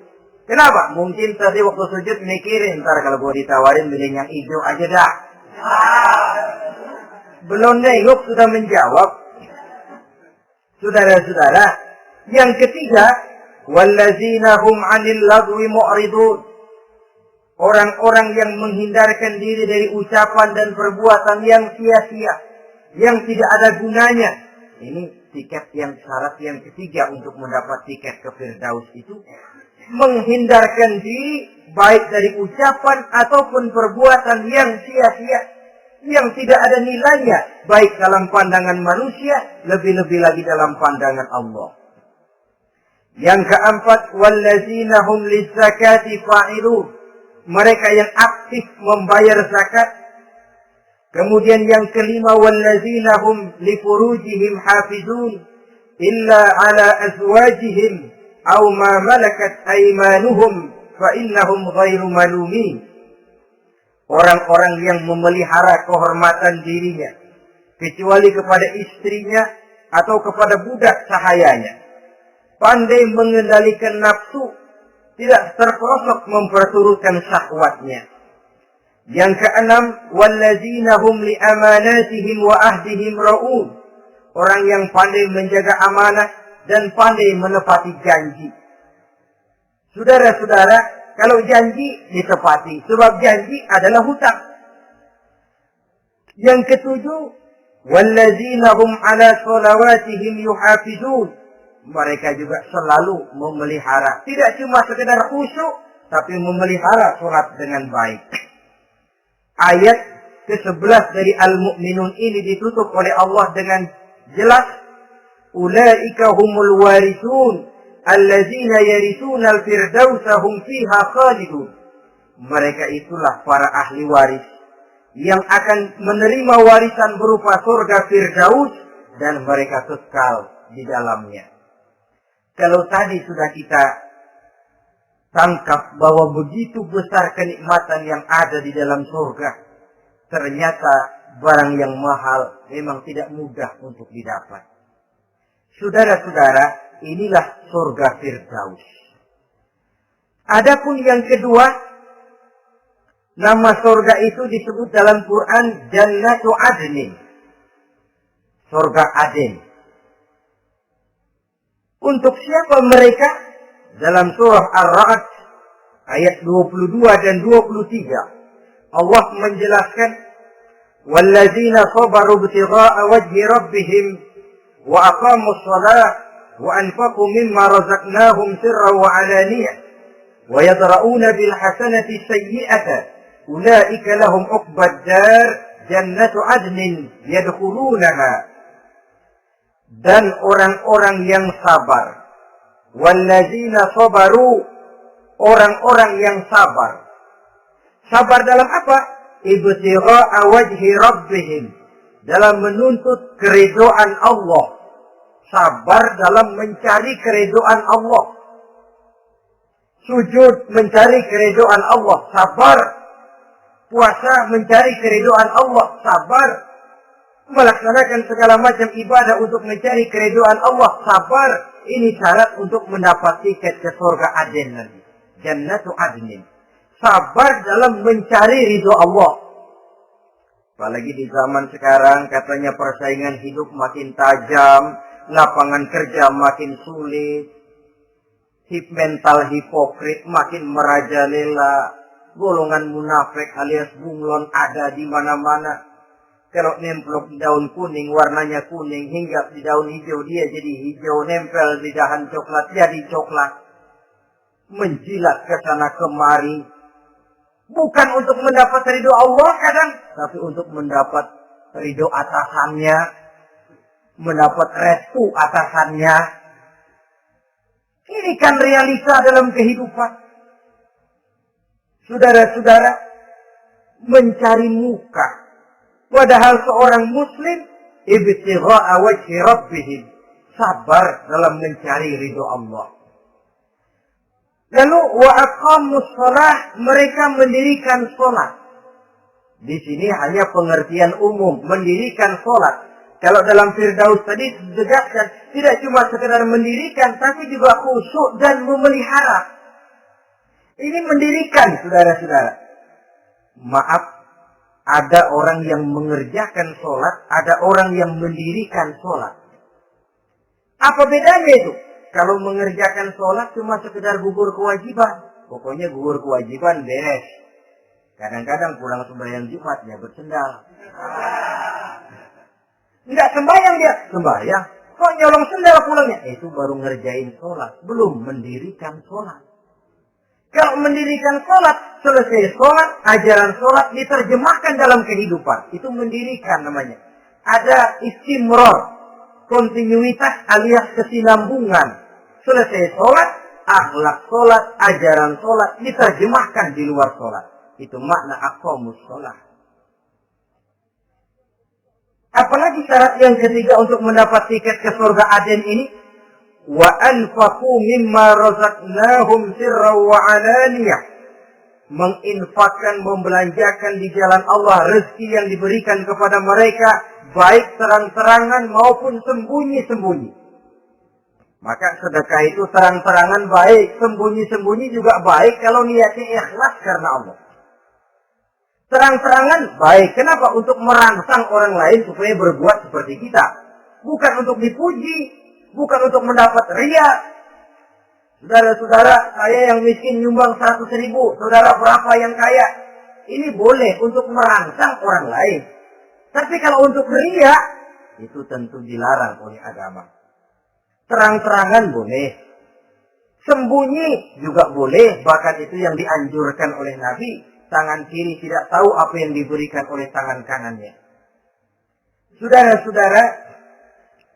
Kenapa? Mungkin tadi waktu sujud mikirin, ntar kalau gue ditawarin milih yang hijau aja dah. Belum nengok sudah menjawab. Saudara-saudara, yang ketiga, wallazina hum 'anil lagwi mu'ridun. Orang-orang yang menghindarkan diri dari ucapan dan perbuatan yang sia-sia, yang tidak ada gunanya. Ini tiket yang syarat yang ketiga untuk mendapat tiket ke Firdaus itu. Menghindarkan diri baik dari ucapan ataupun perbuatan yang sia-sia, yang tidak ada nilainya, baik dalam pandangan manusia, lebih-lebih lagi dalam pandangan Allah. Yang keempat, wallazina hum lizzakati fa'ilun. Mereka yang aktif membayar zakat. Kemudian yang kelima, wallazina hum li furujihim hafizun illa ala azwajihim aw ma malakat aymanuhum fa innahum ghairu malumin. Orang-orang yang memelihara kehormatan dirinya kecuali kepada istrinya atau kepada budak sahayanya. Pandai mengendalikan nafsu, tidak terperosok memperturutkan syahwatnya. Yang keenam, wallazina hum li amanatihim wa ahdihim ra'un. Orang yang pandai menjaga amanah dan pandai menepati janji. Saudara-saudara, kalau janji ditepati, sebab janji adalah hutang. Yang ketujuh, wallazina hum ala sholawatihim yuhafizun. Mereka juga selalu memelihara, tidak cuma sekedar khusyuk, tapi memelihara sholat dengan baik. Ayat ke-11 dari Al-Mu'minun ini ditutup oleh Allah dengan jelas, ulaika humul warithun allazina yarithuna al-firdausa hum fiha khalidun. Mereka itulah para ahli waris yang akan menerima warisan berupa surga Firdaus dan mereka kekal di dalamnya. Kalau tadi sudah kita tangkap bahwa begitu besar kenikmatan yang ada di dalam surga, ternyata barang yang mahal memang tidak mudah untuk didapat. Saudara-saudara, inilah surga Firdaus. Adapun yang kedua, nama surga itu disebut dalam Quran Jannatu Adnin. Surga Aden. Untuk siapa mereka? Dalam surah Ar-Ra'd ayat 22 dan 23 Allah menjelaskan, wallazina sabaru ibtigha'a wajhi rabbihim wa aqamus shalah wa anfaqu mimma razaqnahum sirran wa 'alaniyah wa yadra'una bil hasanati sayyi'ata ulaika lahum 'uqbad dar jannatu adnin yadkhulunaha. Dan orang-orang yang sabar, wallazina sabaru, orang-orang yang sabar. Sabar dalam apa? Ibtigha'a wajhi rabbihim, dalam menuntut keridhaan Allah. Sabar dalam mencari keridhaan Allah. Sujud mencari keridhaan Allah, sabar. Puasa mencari keridhaan Allah, sabar. Melaksanakan segala macam ibadah untuk mencari keridhaan Allah, sabar. Ini syarat untuk mendapat tiket ke surga Aden nanti. Jannatu Adnin. Sabar dalam mencari ridho Allah. Apalagi di zaman sekarang katanya persaingan hidup makin tajam, lapangan kerja makin sulit, mental hipokrit makin merajalela, golongan munafik alias bunglon ada di mana-mana. Kalau nemplok di daun kuning, warnanya kuning. Hinggap di daun hijau, dia jadi hijau. Nempel di dahan coklat, jadi coklat. Menjilat ke sana kemari. Bukan untuk mendapat ridho Allah kadang, tapi untuk mendapat ridho atasannya. Mendapat restu atasannya. Ini kan realita dalam kehidupan. Saudara-saudara, mencari muka. Padahal seorang muslim ibtigha'a wajhi rabbihim, sabar dalam mencari ridho Allah. Lalu wa aqamus shalah, mereka mendirikan salat. Di sini hanya pengertian umum, mendirikan salat. Kalau dalam Firdaus tadi ditegaskan, tidak cuma sekedar mendirikan, tapi juga khusyuk dan memelihara. Ini mendirikan, saudara-saudara. Maaf, ada orang yang mengerjakan sholat, ada orang yang mendirikan sholat. Apa bedanya itu? kalau mengerjakan sholat cuma sekedar gugur kewajiban. Pokoknya gugur kewajiban beres. Kadang-kadang pulang sembahyang Jumat ya bersendal. Enggak sembahyang dia, sembahyang. Kok nyolong sendal pulangnya? Itu baru ngerjain sholat, belum mendirikan sholat. Kalau mendirikan sholat, selesai sholat, ajaran sholat diterjemahkan dalam kehidupan. Itu mendirikan namanya. Ada istimror, kontinuitas alias kesinambungan. Selesai sholat, akhlak sholat, ajaran sholat diterjemahkan di luar sholat. Itu makna aqamus sholat. Apalagi syarat yang ketiga untuk mendapat tiket ke surga Aden ini, wa anfaqu mimma razaqnahum sirran wa alaniyah. Menginfakkan, membelanjakan di jalan Allah rezeki yang diberikan kepada mereka, baik terang-terangan maupun sembunyi-sembunyi. Maka sedekah itu terang-terangan baik, sembunyi-sembunyi juga baik kalau niatnya ikhlas karena Allah. Terang-terangan baik. Kenapa? Untuk merangsang orang lain supaya berbuat seperti kita. Bukan untuk dipuji. Bukan untuk mendapat ria. Saudara-saudara, saya yang miskin nyumbang 100.000. Saudara berapa yang kaya? Ini boleh untuk merangsang orang lain. Tapi kalau untuk ria, itu tentu dilarang oleh agama. Terang-terangan boleh. Sembunyi juga boleh. Bahkan itu yang dianjurkan oleh Nabi. Tangan kiri tidak tahu apa yang diberikan oleh tangan kanannya. Saudara-saudara,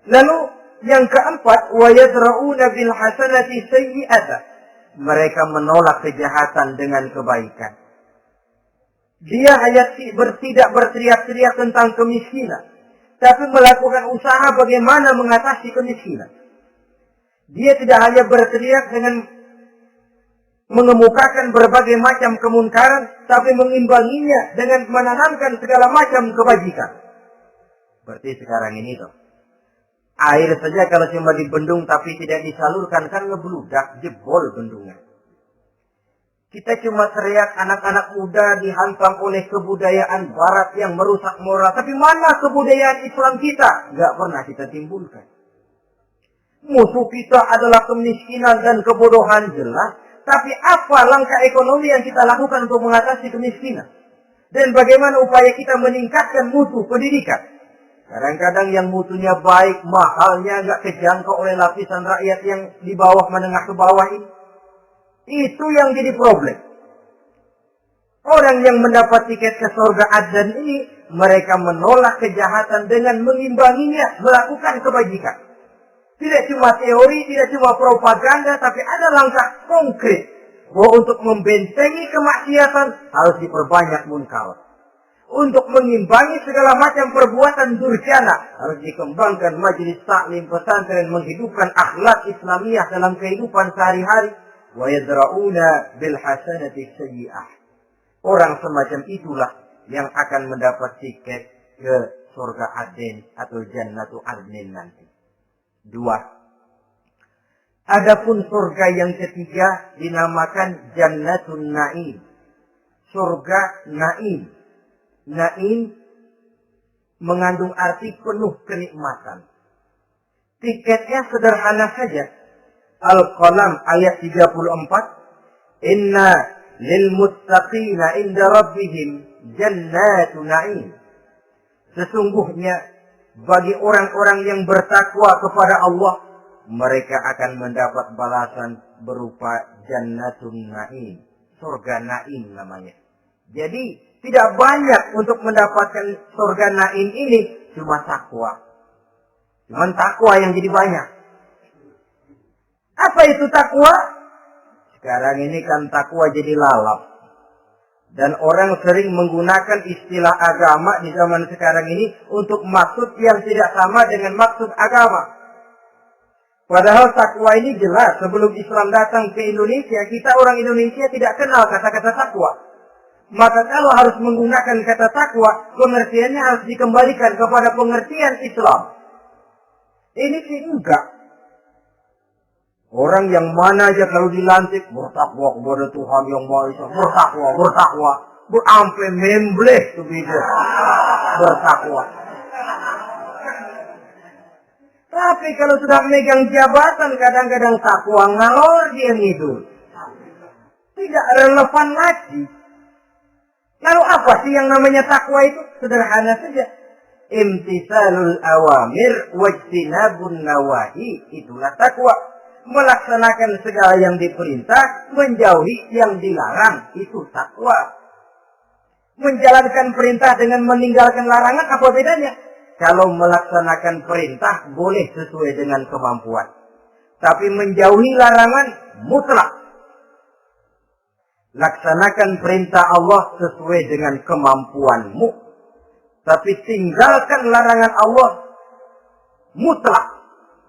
lalu yang keempat, wa yadra'una bil hasanati sayyi'ata. Mereka menolak kejahatan dengan kebaikan. Dia hanya tidak berteriak-teriak tentang kemiskinan, tapi melakukan usaha bagaimana mengatasi kemiskinan. Dia tidak hanya berteriak dengan mengemukakan berbagai macam kemunkaran, tapi mengimbanginya dengan menanamkan segala macam kebajikan. Seperti sekarang ini tuh. Air saja kalau cuma dibendung tapi tidak disalurkan kan ngebludak, jebol bendungan. Kita cuma teriak anak-anak muda dihantam oleh kebudayaan barat yang merusak moral. Tapi mana kebudayaan Islam kita? Nggak pernah kita timbulkan. Musuh kita adalah kemiskinan dan kebodohan jelas. Tapi apa langkah ekonomi yang kita lakukan untuk mengatasi kemiskinan? Dan bagaimana upaya kita meningkatkan mutu pendidikan? Kadang-kadang yang mutunya baik, mahalnya nggak kejangkau oleh lapisan rakyat yang di bawah menengah ke bawah ini. Itu yang jadi problem. Orang yang mendapat tiket ke surga Aden ini, mereka menolak kejahatan dengan mengimbanginya, melakukan kebajikan. Tidak cuma teori, tidak cuma propaganda, tapi ada langkah konkret. Bahwa untuk membentengi kemaksiatan harus diperbanyak munkar. Untuk mengimbangi segala macam perbuatan durjana harus dikembangkan majelis taklim pesantren, menghidupkan akhlak Islamiyah dalam kehidupan sehari-hari. Wa yadra'una bil hasanati sayyi'ah. Orang semacam itulah yang akan mendapat tiket ke surga Aden atau Jannatu Adnin nanti. 2. Adapun surga yang ketiga dinamakan Jannatun Na'im. Surga Na'im. Na'im mengandung arti penuh kenikmatan. Tiketnya sederhana saja. Al-Qalam ayat 34. Inna lil muttaqina inda rabbihim Jannatun Na'im. Sesungguhnya bagi orang-orang yang bertakwa kepada Allah, mereka akan mendapat balasan berupa Jannatun Na'im. Surga Na'im namanya. Jadi, tidak banyak untuk mendapatkan surga Na'im ini, cuma takwa. Cuma takwa yang jadi banyak. Apa itu takwa? Sekarang ini kan takwa jadi lalap. Dan orang sering menggunakan istilah agama di zaman sekarang ini untuk maksud yang tidak sama dengan maksud agama. Padahal takwa ini jelas. Sebelum Islam datang ke Indonesia, kita orang Indonesia tidak kenal kata-kata takwa. Maka kalau harus menggunakan kata takwa, pengertiannya harus dikembalikan kepada pengertian Islam. Ini sih enggak. Orang yang mana aja kalau dilantik bertakwa kepada Tuhan yang Maha Esa, bertakwa, sampai membleh tuh beda bertakwa. Tapi kalau sudah memegang jabatan, kadang-kadang takwa ngalor dia ngidul. Tidak relevan lagi. Lalu apa sih yang namanya takwa itu? Sederhana saja. Imtisalul awamir wajtinabun nawahi. Itulah takwa. Melaksanakan segala yang diperintah, menjauhi yang dilarang. Itu takwa. Menjalankan perintah dengan meninggalkan larangan, apa bedanya? Kalau melaksanakan perintah boleh sesuai dengan kemampuan. Tapi menjauhi larangan mutlak. Laksanakan perintah Allah sesuai dengan kemampuanmu. Tapi tinggalkan larangan Allah mutlak.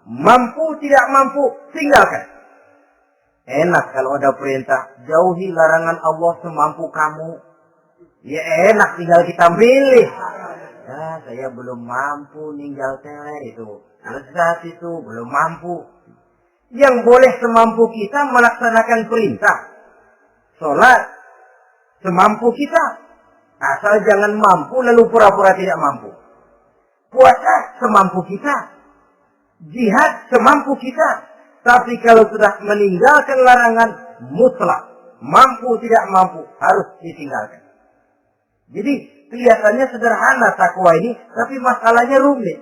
Mampu tidak mampu, tinggalkan. Enak kalau ada perintah, jauhi larangan Allah semampu kamu. Ya enak, tinggal kita milih. Ya, saya belum mampu ninggal teler itu. Lezat itu, belum mampu. Yang boleh semampu kita melaksanakan perintah. Sholat semampu kita. Asal jangan mampu lalu pura-pura tidak mampu. Puasa semampu kita. Jihad semampu kita. Tapi kalau sudah meninggalkan larangan mutlak, mampu tidak mampu, harus ditinggalkan. Jadi kelihatannya sederhana takwa ini, tapi masalahnya rumit.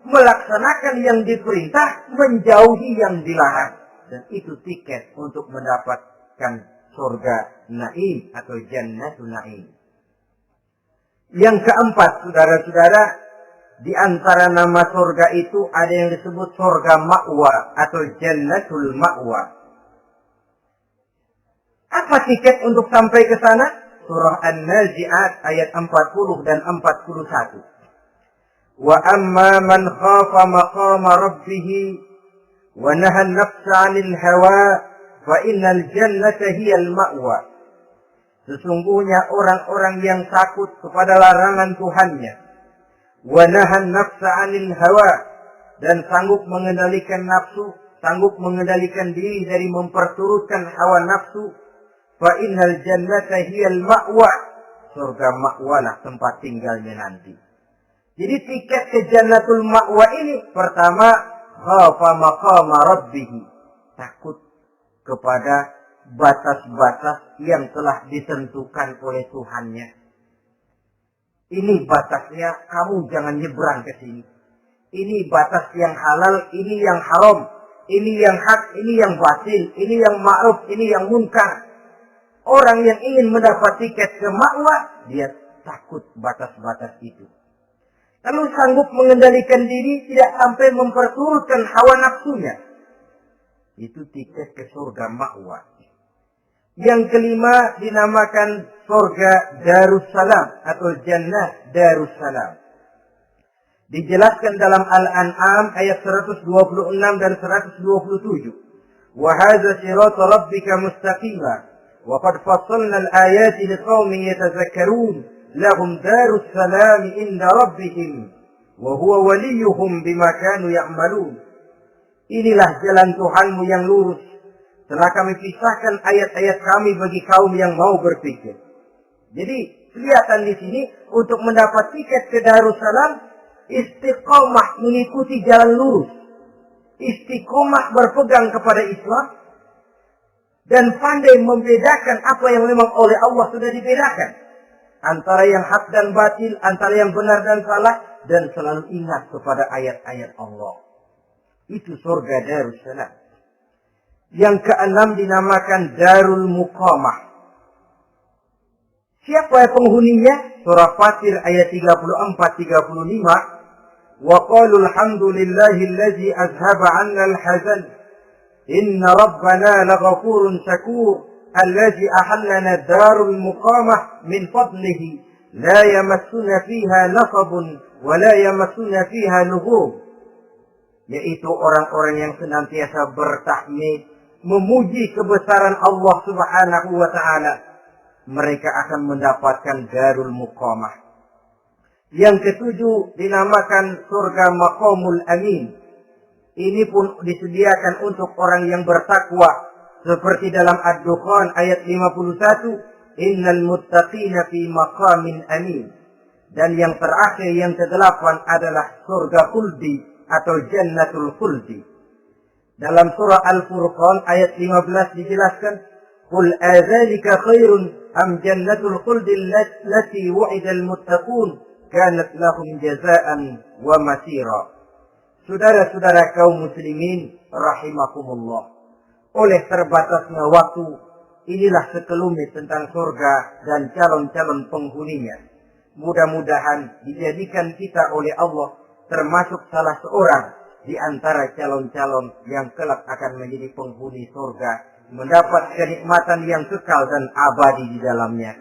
Melaksanakan yang diperintah, menjauhi yang dilarang. Dan itu tiket untuk mendapatkan surga naim atau jannatul naim. Yang keempat, saudara-saudara, di antara nama surga itu ada yang disebut surga ma'wa atau jannatul ma'wa. Apa tiket untuk sampai ke sana? Surah An-Nazi'at ayat 40 dan 41. Wa amma man khafa maqama rabbih wa naha an-nafsa 'anil hawa fa innal jannata hiyal ma'wa. Sesungguhnya orang-orang yang takut kepada larangan Tuhannya, wa naha an-nafsa 'anil hawa, dan sanggup mengendalikan nafsu, sanggup mengendalikan diri dari memperturutkan hawa nafsu, fa innal jannata hiyal ma'wa, surga ma'wa lah tempat tinggalnya nanti. Jadi tiket ke jannatul ma'wa ini pertama, khafa maqama rabbih, takut kepada batas-batas yang telah ditentukan oleh Tuhannya. Ini batasnya, kamu jangan nyebrang ke sini. Ini batas yang halal, ini yang haram, ini yang hak, ini yang batil, ini yang ma'ruf, ini yang munkar. Orang yang ingin mendapat tiket ke ma'wa, dia takut batas-batas itu. Lalu sanggup mengendalikan diri, tidak sampai memperturutkan hawa nafsunya. Itu tiket ke surga ma'wa. Yang kelima dinamakan surga Darussalam atau Jannah Darussalam. Dijelaskan dalam Al-An'am ayat 126 dan 127. Wa hadza siratu rabbika mustaqima. وَقَدْ فَصَّلْنَا الْآيَاتِ لِقَوْمٍ يَتَذَكَّرُونَ لَهُمْ دَارُ السَّلَامِ عِنْدَ رَبِّهِمْ وَهُوَ وَلِيُّهُمْ بِمَا كَانُوا يَعْمَلُونَ. Inilah jalan Tuhanmu yang lurus. Telah kami pisahkan ayat-ayat kami bagi kaum yang mau berpikir. Jadi kelihatan di sini untuk mendapat tiket ke Darussalam, istiqomah mengikuti jalan lurus, istiqomah berpegang kepada Islam, dan pandai membedakan apa yang memang oleh Allah sudah dibedakan. Antara yang hak dan batil, antara yang benar dan salah, dan selalu ingat kepada ayat-ayat Allah. Itu surga Darussalam. Yang keenam dinamakan Darul Muqamah. Siapa penghuninya? Surah Fatir ayat 34-35. Wa qalu alhamdulillahi allazi azhaba 'anna al-hazan. Inna rabbana laghafurun syakur allazi ahallana darul muqamah min fadlihi la yamassuna fiha nasabun wa la yamassuna fiha lughub. Yaitu orang-orang yang senantiasa bertahmid, memuji kebesaran Allah Subhanahu wa taala. Mereka akan mendapatkan darul muqamah. Yang ketujuh dinamakan surga Maqamul Amin. Ini pun disediakan untuk orang yang bertakwa. Seperti dalam Ad-Dukhan ayat 51. Innal muttaqina fi maqamin amin. Dan yang terakhir yang ke-8 adalah surga khuldi atau jannatul khuldi. Dalam surah Al-Furqan ayat 15 dijelaskan, "Qul adzalika khairun am jannatul khuldi allati wu'idal muttaqun kanat lahum jazaa'an wa masira." Saudara-saudara kaum muslimin rahimakumullah, oleh terbatasnya waktu, inilah sekelumit tentang surga dan calon-calon penghuninya. Mudah-mudahan dijadikan kita oleh Allah termasuk salah seorang di antara calon-calon yang kelak akan menjadi penghuni surga, mendapat kenikmatan yang kekal dan abadi di dalamnya.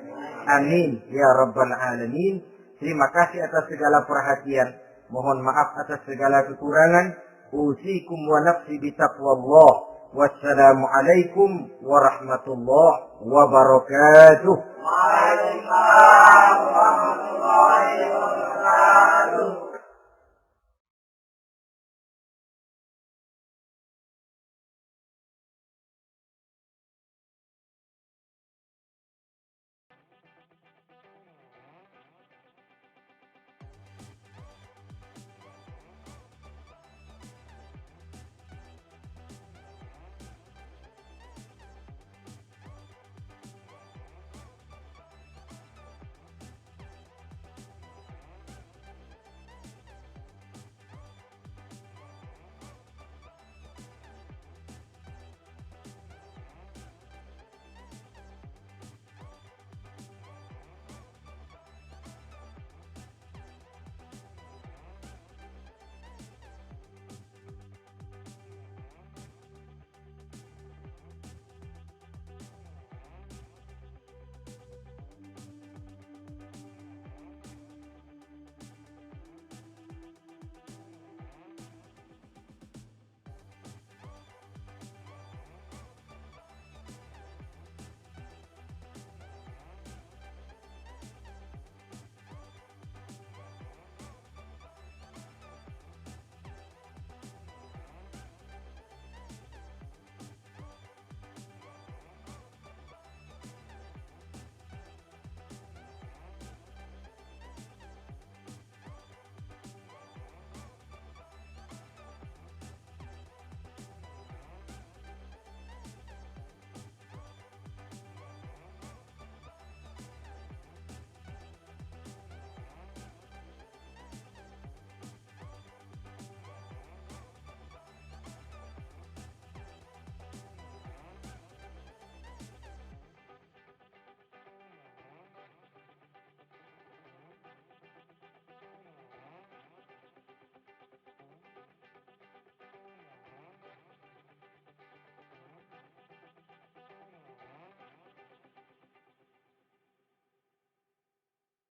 Amin ya rabbal alamin. Terima kasih atas segala perhatian. Mohon maaf atas segala kekurangan. Usikum wa nafsi bitaqwallah. Wassalamualaikum warahmatullahi wabarakatuh. Waalaikumsalam warahmatullahi wabarakatuh.